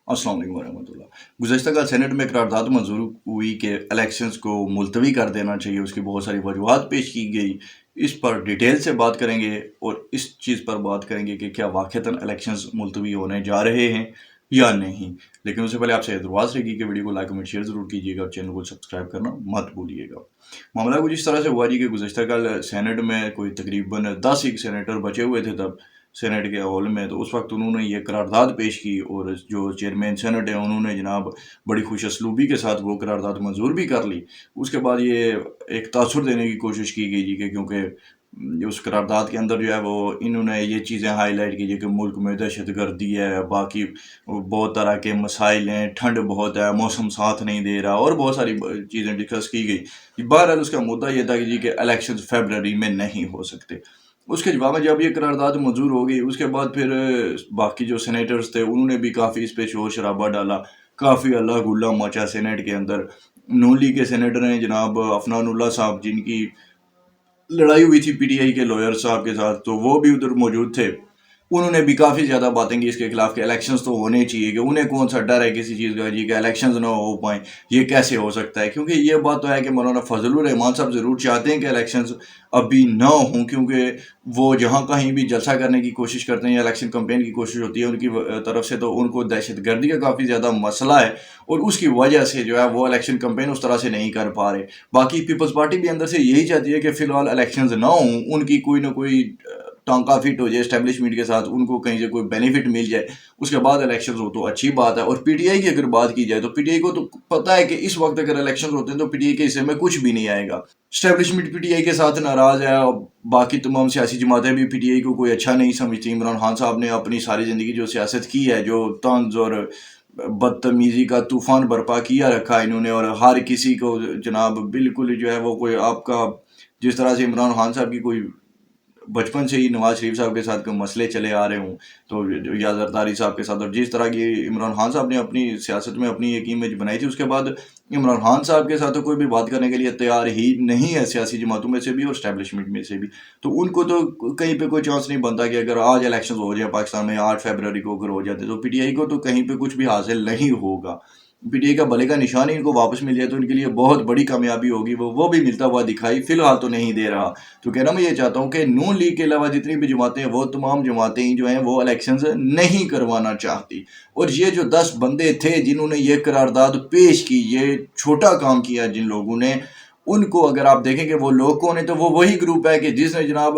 अस्सलाम वालेकुम वरहमतुल्लाह। गुज़श्ता कल सेनेट में करारदाद मंजूर हुई कि इलेक्शंस को मुलतवी कर देना चाहिए। उसकी बहुत सारी वजूहात पेश की गई। इस पर डिटेल से बात करेंगे और इस चीज़ पर बात करेंगे कि क्या वाक़तन इलेक्शंस मुलतवी होने जा रहे हैं या नहीं। लेकिन उससे पहले आपसे दरख्वास्त रहेगी कि वीडियो को लाइक कमेंट शेयर ज़रूर कीजिएगा और चैनल को सब्सक्राइब करना मत भूलिएगा। मामला कुछ इस तरह से हुआ जी कि गुज़श्ता कल सेनेट में कोई तकरीबन 10 एक सेनेटर बचे हुए थे तब सेनेट के हॉल में। तो उस वक्त उन्होंने ये करारदाद पेश की और जो चेयरमैन सेनेट है उन्होंने जनाब बड़ी खुश असलूबी के साथ वो करारदाद मंजूर भी कर ली। उसके बाद ये एक तासुर देने की कोशिश की गई जी कि क्योंकि उस करारदाद के अंदर जो है वो इन्होंने ये चीज़ें हाईलाइट की कि मुल्क में दहशत गर्दी है, बाकी बहुत तरह के मसाइल हैं, ठंड बहुत है, मौसम साथ नहीं दे रहा और बहुत सारी चीज़ें डिस्कस की गई। बहरहाल उसका मुद्दा ये था कि जी कि इलेक्शन फरवरी में नहीं हो सकते। उसके जवाब में जब ये करारदाद मंजूर हो गई उसके बाद फिर बाकी जो सेनेटर्स थे उन्होंने भी काफ़ी इस पे शोर शराबा डाला। काफ़ी हल्ला गुल्ला मचा सेनेट के अंदर। नून लीग के सेनेटर हैं जनाब अफनानुल्लाह साहब, जिनकी लड़ाई हुई थी पीटीआई के लॉयर साहब के साथ, तो वो भी उधर मौजूद थे। उन्होंने भी काफ़ी ज़्यादा बातें की इसके खिलाफ कि इलेक्शंस तो होने चाहिए, कि उन्हें कौन सा डर है किसी चीज़ का जी कि इलेक्शंस ना हो पाएँ, ये कैसे हो सकता है। क्योंकि ये बात तो है कि मौलाना फजलुर रहमान साहब ज़रूर चाहते हैं कि इलेक्शंस अभी ना हों, क्योंकि वो जहाँ कहीं भी जलसा करने की कोशिश करते हैं या इलेक्शन कैंपेन की कोशिश होती है उनकी तरफ से, तो उनको दहशतगर्दी का काफ़ी ज़्यादा मसला है और उसकी वजह से जो है वो इलेक्शन कैंपेन उस तरह से नहीं कर पा रहे। बाकी पीपल्स पार्टी भी अंदर से यही चाहती है कि फ़िलहाल इलेक्शंस ना हों, उनकी कोई ना कोई टांका फिट हो जाए एस्टेब्लिशमेंट के साथ, उनको कहीं से कोई बेनिफिट मिल जाए, उसके बाद इलेक्शन हो तो अच्छी बात है। और पीटीआई की अगर बात की जाए तो पीटीआई को तो पता है कि इस वक्त अगर इलेक्शन होते हैं तो पीटीआई के हिस्से में कुछ भी नहीं आएगा। एस्टेब्लिशमेंट पीटीआई के साथ नाराज है और बाकी तमाम सियासी जमातें भी पीटीआई को कोई अच्छा नहीं समझती। इमरान खान साहब ने अपनी सारी ज़िंदगी जो सियासत की है, जो तंज और बदतमीज़ी का तूफान बर्पा किया रखा है इन्होंने, और हर किसी को जनाब बिल्कुल जो है वो कोई आपका जिस तरह से इमरान खान साहब की कोई बचपन से ही नवाज शरीफ साहब के साथ कोई मसले चले आ रहे हों, तो या जरदारी साहब के साथ, और जिस तरह की इमरान खान साहब ने अपनी सियासत में अपनी एक इमेज बनाई थी, उसके बाद इमरान खान साहब के साथ तो कोई भी बात करने के लिए तैयार ही नहीं है, सियासी जमातों में से भी और स्टैब्लिशमेंट में से भी। तो उनको तो कहीं पे कोई चांस नहीं बनता कि अगर आज इलेक्शन हो जाए पाकिस्तान में 8 फरवरी को अगर हो जाते तो पीटीआई को तो कहीं पे कुछ भी हासिल नहीं होगा। पीटीआई का भले का निशान ही इनको वापस मिल जाए तो इनके लिए बहुत बड़ी कामयाबी होगी। वो भी मिलता हुआ दिखाई फिलहाल तो नहीं दे रहा। तो कहना मैं ये चाहता हूँ कि नून लीग के अलावा जितनी भी जमातें हैं वो तमाम जमातें जो हैं वो इलेक्शंस नहीं करवाना चाहती। और ये जो 10 बंदे थे जिन्होंने ये करारदाद पेश की, ये छोटा काम किया जिन लोगों ने, उनको अगर आप देखेंगे वो लोग कौन है, तो वो वही ग्रुप है कि जिसने जनाब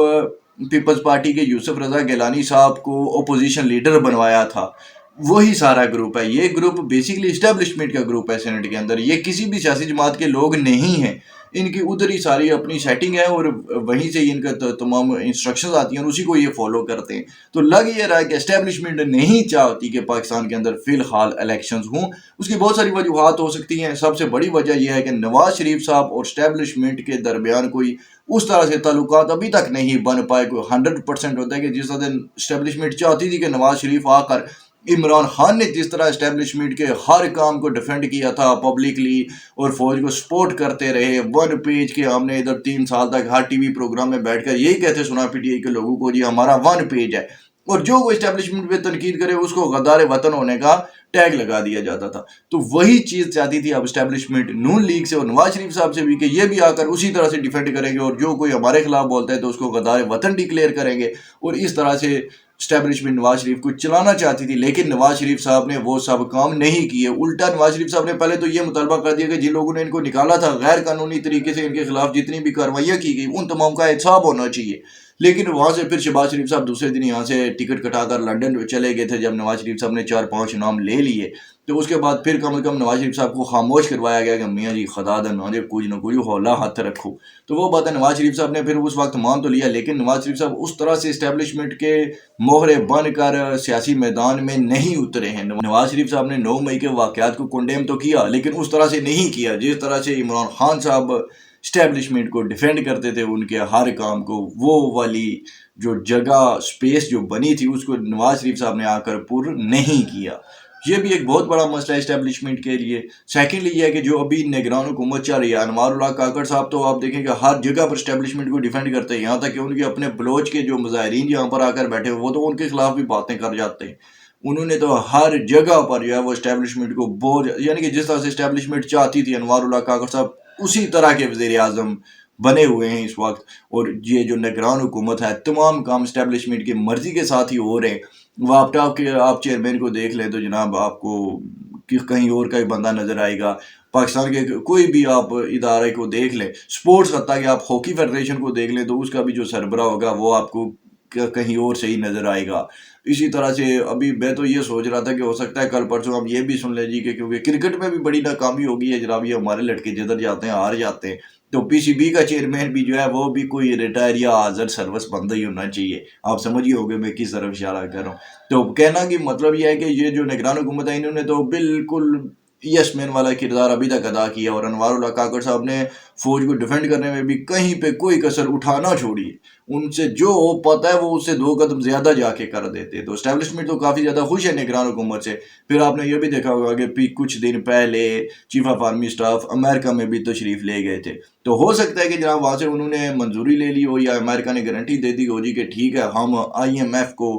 पीपल्स पार्टी के यूसुफ रजा गिलानी साहब को अपोजिशन लीडर बनवाया था। वही सारा ग्रुप है। ये ग्रुप बेसिकली इस्टेब्लिशमेंट का ग्रुप है सेनेट के अंदर। ये किसी भी सियासी जमात के लोग नहीं हैं। इनकी उधर ही सारी अपनी सेटिंग है और वहीं से ही इनका तमाम इंस्ट्रक्शंस आती हैं और उसी को ये फॉलो करते हैं। तो लग ये रहा है कि इस्टेब्लिशमेंट नहीं चाहती कि पाकिस्तान के अंदर फिलहाल इलेक्शंस हों। उसकी बहुत सारी वजूहात हो सकती हैं। सबसे बड़ी वजह यह है कि नवाज शरीफ साहब और इस्टेब्लिशमेंट के दरमियान कोई उस तरह से ताल्लुकात अभी तक नहीं बन पाए। कोई 100% होता है कि जिस दिन इस्टेब्लिशमेंट चाहती थी कि नवाज शरीफ आकर, इमरान खान ने जिस तरह इस्टेब्लिशमेंट के हर काम को डिफेंड किया था पब्लिकली और फौज को सपोर्ट करते रहे, वन पेज के हमने इधर 3 साल तक हर टीवी प्रोग्राम में बैठकर यही कहते सुना पीटीआई के लोगों को, जी हमारा वन पेज है, और जो वो इस्टेब्लिशमेंट पे तनकीद करे उसको गद्दार वतन होने का टैग लगा दिया जाता था। तो वही चीज़ चाहती थी अब इस्टेब्लिशमेंट नून लीग से और नवाज शरीफ साहब से भी कि ये भी आकर उसी तरह से डिफेंड करेंगे और जो कोई हमारे खिलाफ बोलता है तो उसको गद्दार वतन डिक्लेयर करेंगे। और इस तरह से इस्टेब्लिशमेंट नवाज शरीफ को चलाना चाहती थी। लेकिन नवाज शरीफ साहब ने वो सब काम नहीं किए। उल्टा नवाज शरीफ साहब ने पहले तो ये मुतालबा कर दिया कि जिन लोगों ने इनको निकाला था गैर कानूनी तरीके से, इनके खिलाफ जितनी भी कार्रवाइयाँ की गई उन तमाम का हिसाब होना चाहिए। लेकिन वहाँ से फिर शहबाज शरीफ साहब दूसरे दिन यहाँ से टिकट कटाकर लंदन चले गए थे। जब नवाज शरीफ साहब ने 4-5 नाम ले लिए तो उसके बाद फिर कम से कम नवाज शरीफ साहब को खामोश करवाया गया कि मियाँ जी खुदा दा ना कुछ ना कुछ हौला हाथ रखो। तो वो बात है नवाज शरीफ साहब ने फिर उस वक्त मान तो लिया, लेकिन नवाज शरीफ साहब उस तरह से इस्टेब्लिशमेंट के मोहरे बनकर सियासी मैदान में नहीं उतरे हैं। नवाज शरीफ साहब ने 9 मई के वाक़यात को कंडेम तो किया, लेकिन उस तरह से नहीं किया जिस तरह से इमरान खान साहब इस्टेब्लिशमेंट को डिफेंड करते थे, उनके हर काम को। वो वाली जो जगह स्पेस जो बनी थी उसको नवाज शरीफ साहब ने आकर पुर नहीं किया। ये भी एक बहुत बड़ा मसला है इस्टेब्लिशमेंट के लिए। सेकेंडली ये है कि जो अभी निगरान हुकूमत चल रही है, अनवारुल्लाह काकड़ साहब तो आप देखेंगे हर जगह पर इस्टेब्लिशमेंट को डिफेंड करते हैं। यहाँ तक कि उनके अपने बलोच के जो मुजाहिरीन यहाँ पर आकर बैठे वो तो उनके खिलाफ भी बातें कर जाते हैं। उन्होंने तो हर जगह पर जो है वो इस्टेब्लिशमेंट को बहुत, यानी कि जिस तरह से इस्टेब्लिशमेंट चाहती थी अनवारुल्लाह काकर साहब, उसी तरह के वज़ीर आज़म बने हुए हैं इस वक्त। और ये जो निगरान हुकूमत है, तमाम काम इस्टेब्लिशमेंट की मर्जी के साथ ही हो रहे हैं। वापटाप के आप चेयरमैन को देख लें तो जनाब आपको कि कहीं और का ही बंदा नजर आएगा। पाकिस्तान के कोई भी आप इदारे को देख लें, स्पोर्ट्स हत्ता कि आप हॉकी फेडरेशन को देख लें तो उसका भी जो सरबरा होगा वो आपको कहीं और से ही नजर आएगा। इसी तरह से अभी मैं तो ये सोच रहा था कि हो सकता है कल परसों हम ये भी सुन लें जी कि क्योंकि क्रिकेट में भी बड़ी नाकामी हो गई है जनाब, ये हमारे लड़के जिधर जाते हैं हार जाते हैं। तो पीसीबी का चेयरमैन भी जो है वो भी कोई रिटायर या हाजिर सर्विस बंदा ही होना चाहिए। आप समझिए होगे मैं किस तरफ इशारा कर रहा हूँ। तो कहना कि मतलब ये है कि ये जो निगरान हुकूमत है इन्होंने तो बिल्कुल यस मैन वाला किरदार अभी तक अदा किया, और अनवारुल्लाह काकर साहब ने फौज को डिफेंड करने में भी कहीं पे कोई कसर उठाना छोड़ी। उनसे जो पता है वो उससे 2 कदम ज्यादा जाके कर देते। तो स्टैब्लिशमेंट तो काफी ज्यादा खुश है निगरान हुकूमत से। फिर आपने ये भी देखा होगा कि कुछ दिन पहले chief of army staff America में भी तशरीफ ले गए थे। तो हो सकता है कि जनाब वहां से उन्होंने मंजूरी ले ली हो या अमेरिका ने गारंटी दे दी हो जी कि ठीक है हम IMF को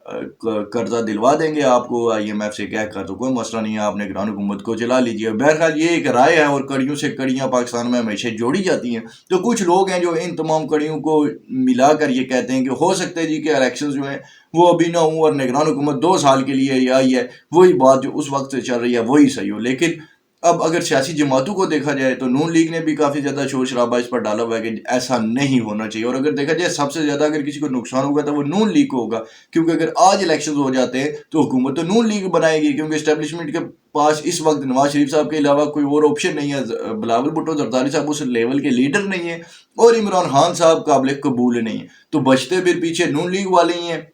कर्जा दिलवा देंगे आपको, IMF से कह कर, तो कोई मसला नहीं है, आप निगरान हुकूमत को चला लीजिए। बहरहाल ये एक राय है और कड़ियों से कड़ियाँ पाकिस्तान में हमेशा जोड़ी जाती हैं। तो कुछ लोग हैं जो इन तमाम कड़ियों को मिलाकर ये कहते हैं कि हो सकता है जी कि इलेक्शन जो है वो अभी ना हो और निगरान हुकूमत 2 साल के लिए आई है, वही बात जो उस वक्त से चल रही है वही सही हो। लेकिन अब अगर सियासी जमातों को देखा जाए तो नून लीग ने भी काफ़ी ज़्यादा शोर शराबा इस पर डाला हुआ है कि ऐसा नहीं होना चाहिए। और अगर देखा जाए सबसे ज़्यादा अगर किसी को नुकसान होगा तो वो नून लीग को होगा, क्योंकि अगर आज इलेक्शन हो जाते हैं तो हुकूमत तो नून लीग बनाएगी, क्योंकि इस्टेब्लिशमेंट के पास इस वक्त नवाज शरीफ साहब के अलावा कोई और ऑप्शन नहीं है। बिलावल भुट्टो जरदारी साहब उस लेवल के लीडर नहीं है और इमरान खान साहब काबिल कबूल नहीं है, तो बचते फिर पीछे नून लीग वाले ही हैं।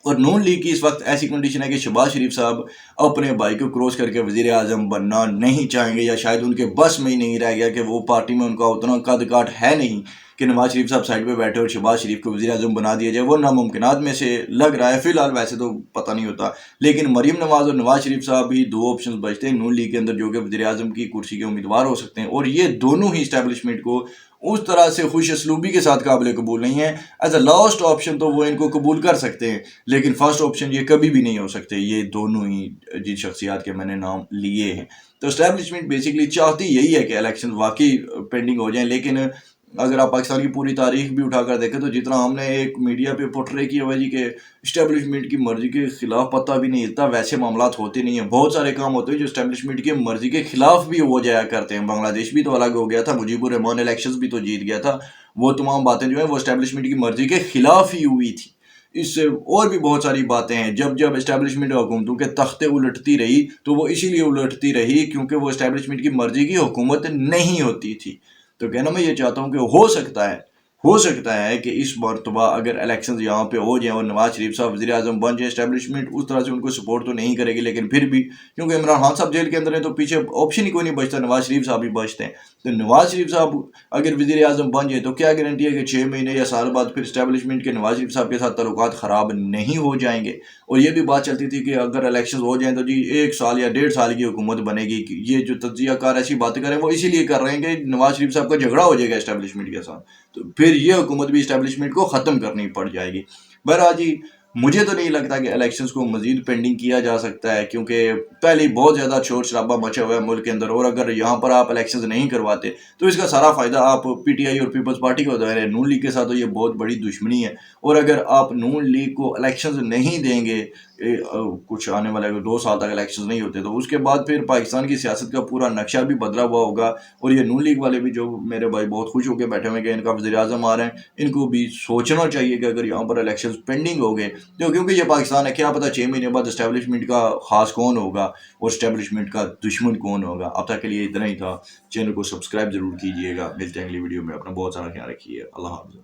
और नून लीग की इस वक्त ऐसी कंडीशन है कि शहबाज शरीफ साहब अपने भाई को क्रॉस करके वजीर आजम बनना नहीं चाहेंगे, या शायद उनके बस में ही नहीं रह गया कि वो पार्टी में उनका उतना कद काठ है नहीं कि नवाज शरीफ साहब साइड पे बैठे और शहबाज शरीफ को वजीर आजम बना दिया जाए। वो नामुमकिनात में से लग रहा है फिलहाल, वैसे तो पता नहीं होता। लेकिन मरीम नवाज और नवाज शरीफ साहब ही 2 ऑप्शन बचते हैं नून लीग के अंदर जो कि वजीर आजम की कुर्सी के उम्मीदवार हो सकते हैं, और ये दोनों ही इस्टेब्लिशमेंट को उस तरह से खुश असलूबी के साथ काबिल कबूल नहीं है। एज अ लास्ट ऑप्शन तो वो इनको कबूल कर सकते हैं, लेकिन फर्स्ट ऑप्शन ये कभी भी नहीं हो सकते, ये दोनों ही जिन शख्सियात के मैंने नाम लिए हैं। तो इस्टेब्लिशमेंट बेसिकली चाहती यही है कि इलेक्शन वाकई पेंडिंग हो जाए। लेकिन अगर आप पाकिस्तान की पूरी तारीख भी उठाकर देखें तो जितना हमने एक मीडिया पे पोर्ट्रे किया हुआ जी के इस्टेब्लिशमेंट की मर्जी के खिलाफ पता भी नहीं हिलता, वैसे मामला होते नहीं है। बहुत सारे काम होते हैं जो इस्टेब्लिशमेंट की मर्जी के खिलाफ भी हो जाया करते हैं। बांग्लादेश भी तो अलग हो गया था, मुजीबुर रहमान इलेक्शन भी तो जीत गया था। वो तमाम बातें जो है वो इस्टेब्लिशमेंट की मर्जी के खिलाफ ही हुई थी। इससे और भी बहुत सारी बातें हैं। जब जब इस्टेब्लिशमेंट हुकूमतों के तख्ते उलटती रही तो वो इसीलिए उलटती रही क्योंकि वो इस्टेब्लिशमेंट की मर्जी की हुकूमत नहीं होती थी। तो कहना मैं ये चाहता हूँ कि हो सकता है कि इस मरतबा अगर इलेक्शन यहाँ पे हो जाए और नवाज शरीफ साहब वज़ीर आज़म बन जाए, इस्टेब्लिशमेंट उस तरह से उनको सपोर्ट तो नहीं करेगी, लेकिन फिर भी क्योंकि इमरान खान साहब जेल के अंदर है तो पीछे ऑप्शन ही कोई नहीं बचता, नवाज शरीफ साहब ही बचते हैं। तो नवाज शरीफ साहब अगर वज़ीर आज़म बन जाए तो क्या गारंटी है कि 6 महीने या साल बाद फिर इस्टेब्लिशमेंट के नवाज शरीफ साहब के साथ ताल्लुकात ख़राब नहीं हो जाएंगे। और ये भी बात चलती थी कि अगर इलेक्शन हो जाए तो जी 1 साल या 1.5 साल की हुकूमत बनेगी। ये जो तज्जियाकार ऐसी बातें करें वो इसीलिए कर रहे हैं कि नवाज शरीफ साहब का झगड़ा हो जाएगा इस्टेब्लिशमेंट के साथ, तो फिर ये हुकूमत भी इस्टेब्लिशमेंट को ख़त्म करनी पड़ जाएगी। बहरहाल जी मुझे तो नहीं लगता कि इलेक्शंस को मजीद पेंडिंग किया जा सकता है, क्योंकि पहले ही बहुत ज़्यादा शोर शराबा मचा हुआ है मुल्क के अंदर, और अगर यहाँ पर आप इलेक्शंस नहीं करवाते तो इसका सारा फ़ायदा आप PTI और पीपल्स पार्टी को दे रहे हैं। नून लीग के साथ तो ये बहुत बड़ी दुश्मनी है, और अगर आप नून लीग को इलेक्शंस नहीं देंगे, कुछ आने वाले 2 साल तक इलेक्शंस नहीं होते, तो उसके बाद फिर पाकिस्तान की सियासत का पूरा नक्शा भी बदला हुआ होगा। और ये नून लीग वाले भी जो मेरे भाई बहुत खुश होकर बैठे हुए कि इनका वज़ीर आज़म आ रहे हैं, इनको भी सोचना चाहिए कि अगर यहाँ पर इलेक्शन पेंडिंग हो गए तो, क्योंकि ये पाकिस्तान है, क्या पता 6 महीने बाद इस्टेब्लिशमेंट का खास कौन होगा और इस्टेब्लिशमेंट का दुश्मन कौन होगा। अब तक के लिए इतना ही था। चैनल को सब्सक्राइब जरूर कीजिएगा। मिलते हैं अगली वीडियो में। अपना बहुत सारा ख्याल रखिए। अल्लाह हाफ़िज़।